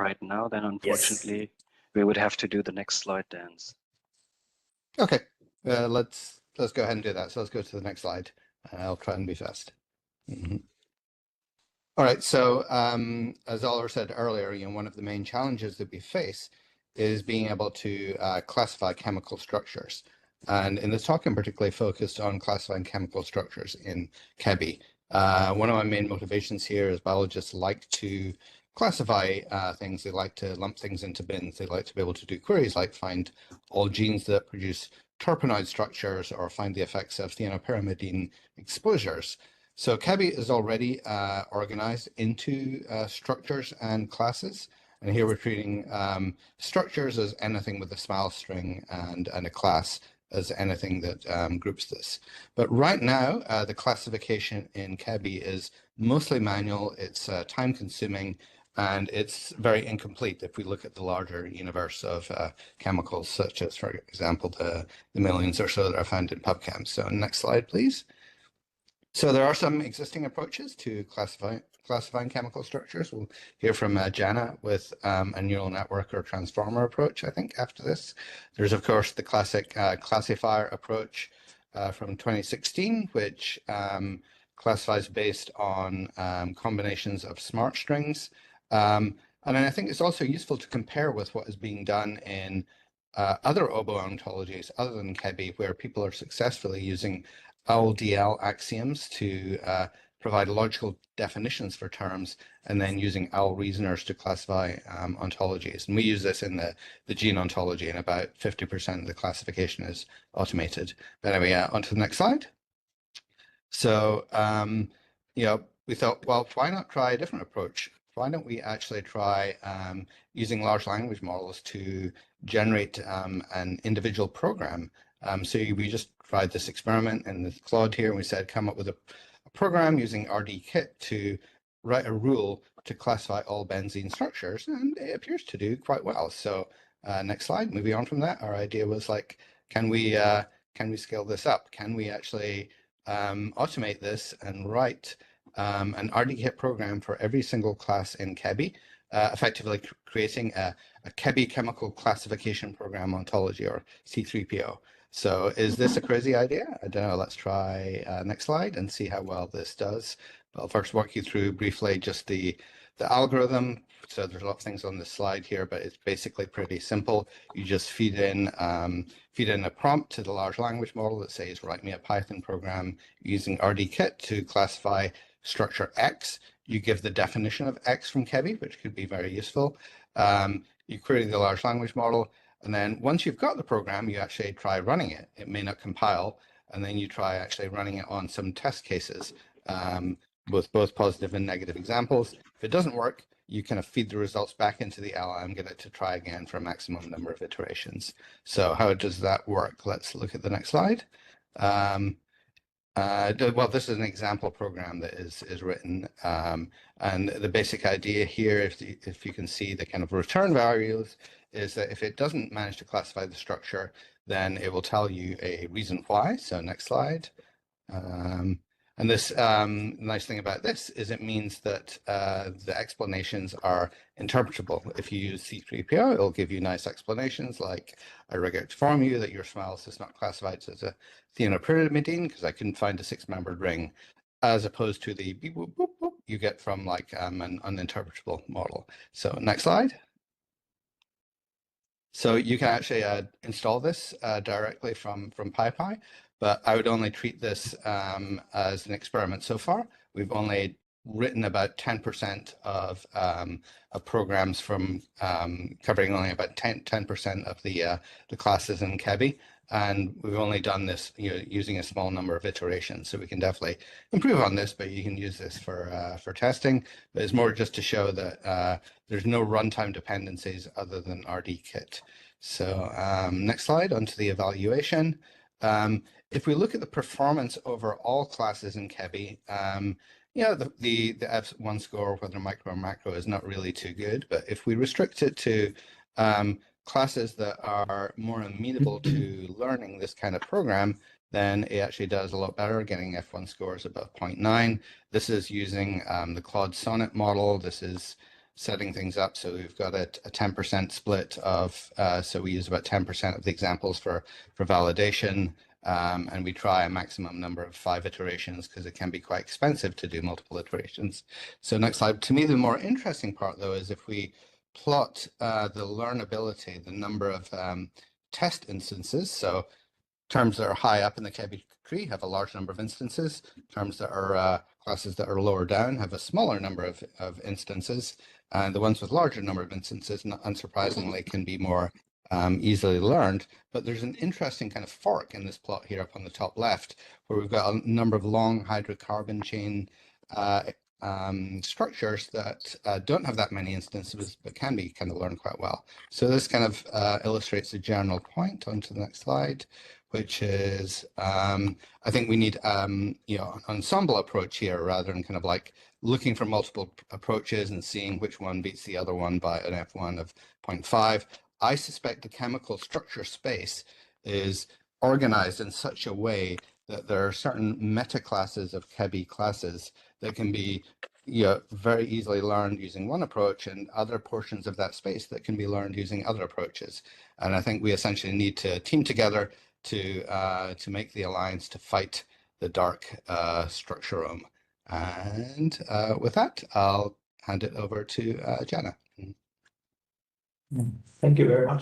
right now, then Yes. unfortunately we would have to do the next slide dance. Okay, let's go ahead and do that. So let's go to the next slide. I'll try and be fast. All right, so as Oliver said earlier, one of the main challenges that we face is being able to classify chemical structures. And in this talk, I'm particularly focused on classifying chemical structures in KEBI. One of my main motivations here is biologists like to classify things. They like to lump things into bins. They like to be able to do queries like find all genes that produce terpenoid structures or find the effects of thienopyrimidine exposures. So KEBI is already organized into structures and classes. And here we're treating structures as anything with a smile string and a class as anything that groups this. But right now, the classification in KEBI is mostly manual. It's time consuming and it's very incomplete if we look at the larger universe of chemicals, such as, for example, the millions or so that are found in PubChem. So next slide, please. So there are some existing approaches to classifying chemical structures. We'll hear from Jana with a neural network or transformer approach, I think, after this. There's, of course, the classic classifier approach from 2016, which classifies based on combinations of smart strings. And then I think it's also useful to compare with what is being done in other OBO ontologies other than KEBI, where people are successfully using OWL-DL axioms to provide logical definitions for terms, and then using OWL reasoners to classify ontologies. And we use this in the gene ontology, and about 50% of the classification is automated. But anyway, on to the next slide. So, we thought, well, why not try a different approach? Why don't we actually try using large language models to generate an individual program? So we just tried this experiment in the Claude here, and we said, come up with a program using RDKit to write a rule to classify all benzene structures, and it appears to do quite well. So next slide, moving on from that, our idea was like, can we scale this up? Can we actually automate this and write an RDKit program for every single class in KEBI, effectively creating a KEBI chemical classification program ontology, or C3PO. So is this a crazy idea? I don't know. Let's try next slide and see how well this does. I'll first walk you through briefly just the algorithm. So there's a lot of things on this slide here, but it's basically pretty simple. You just feed in a prompt to the large language model that says, write me a Python program using RDKit to classify structure X. You give the definition of X from KEBI, which could be very useful. You query the large language model. And then once you've got the program, you actually try running it. It may not compile. And then you try actually running it on some test cases with both positive and negative examples. If it doesn't work, you kind of feed the results back into the LLM, get it to try again for a maximum number of iterations. So how does that work? Let's look at the next slide. Well, this is an example program that is written, and the basic idea here, if you can see the kind of return values, is that if it doesn't manage to classify the structure, then it will tell you a reason why. So next slide. And this nice thing about this is it means that the explanations are interpretable. If you use C3PO, it'll give you nice explanations like, I regret to inform you that your smiles is not classified as a thienopyrimidine because I couldn't find a 6-membered ring, as opposed to the beep, boop, boop, boop you get from like an uninterpretable model. So next slide. So you can actually install this directly from PyPy, but I would only treat this as an experiment so far. We've only written about 10% of programs from covering only about 10% of the classes in KEBI. And we've only done this using a small number of iterations. So we can definitely improve on this, but you can use this for testing. But it's more just to show that there's no runtime dependencies other than RDKit. So next slide, onto the evaluation. If we look at the performance over all classes in KEBI, the F1 score, whether micro or macro, is not really too good. But if we restrict it to classes that are more amenable to learning this kind of program, then it actually does a lot better, getting F1 scores above 0.9. This is using the Claude Sonnet model. This is setting things up. So we've got a 10% split of, so we use about 10% of the examples for validation. And we try a maximum number of 5 iterations because it can be quite expensive to do multiple iterations. So next slide. To me, the more interesting part, though, is if we plot the learnability, the number of test instances. So terms that are high up in the Kebby tree have a large number of instances. Terms that are classes that are lower down have a smaller number of instances. And the ones with larger number of instances, not unsurprisingly, can be more easily learned. But there's an interesting kind of fork in this plot here up on the top left, where we've got a number of long hydrocarbon chain structures that don't have that many instances, but can be kind of learned quite well. So this kind of illustrates the general point. On to the next slide, which is I think we need an ensemble approach here rather than kind of like looking for multiple approaches and seeing which one beats the other one by an F1 of 0.5. I suspect the chemical structure space is organized in such a way that there are certain meta-classes of Kebby classes that can be very easily learned using one approach, and other portions of that space that can be learned using other approaches. And I think we essentially need to team together to make the alliance to fight the dark structurome. And with that, I'll hand it over to Jana. Thank you very much.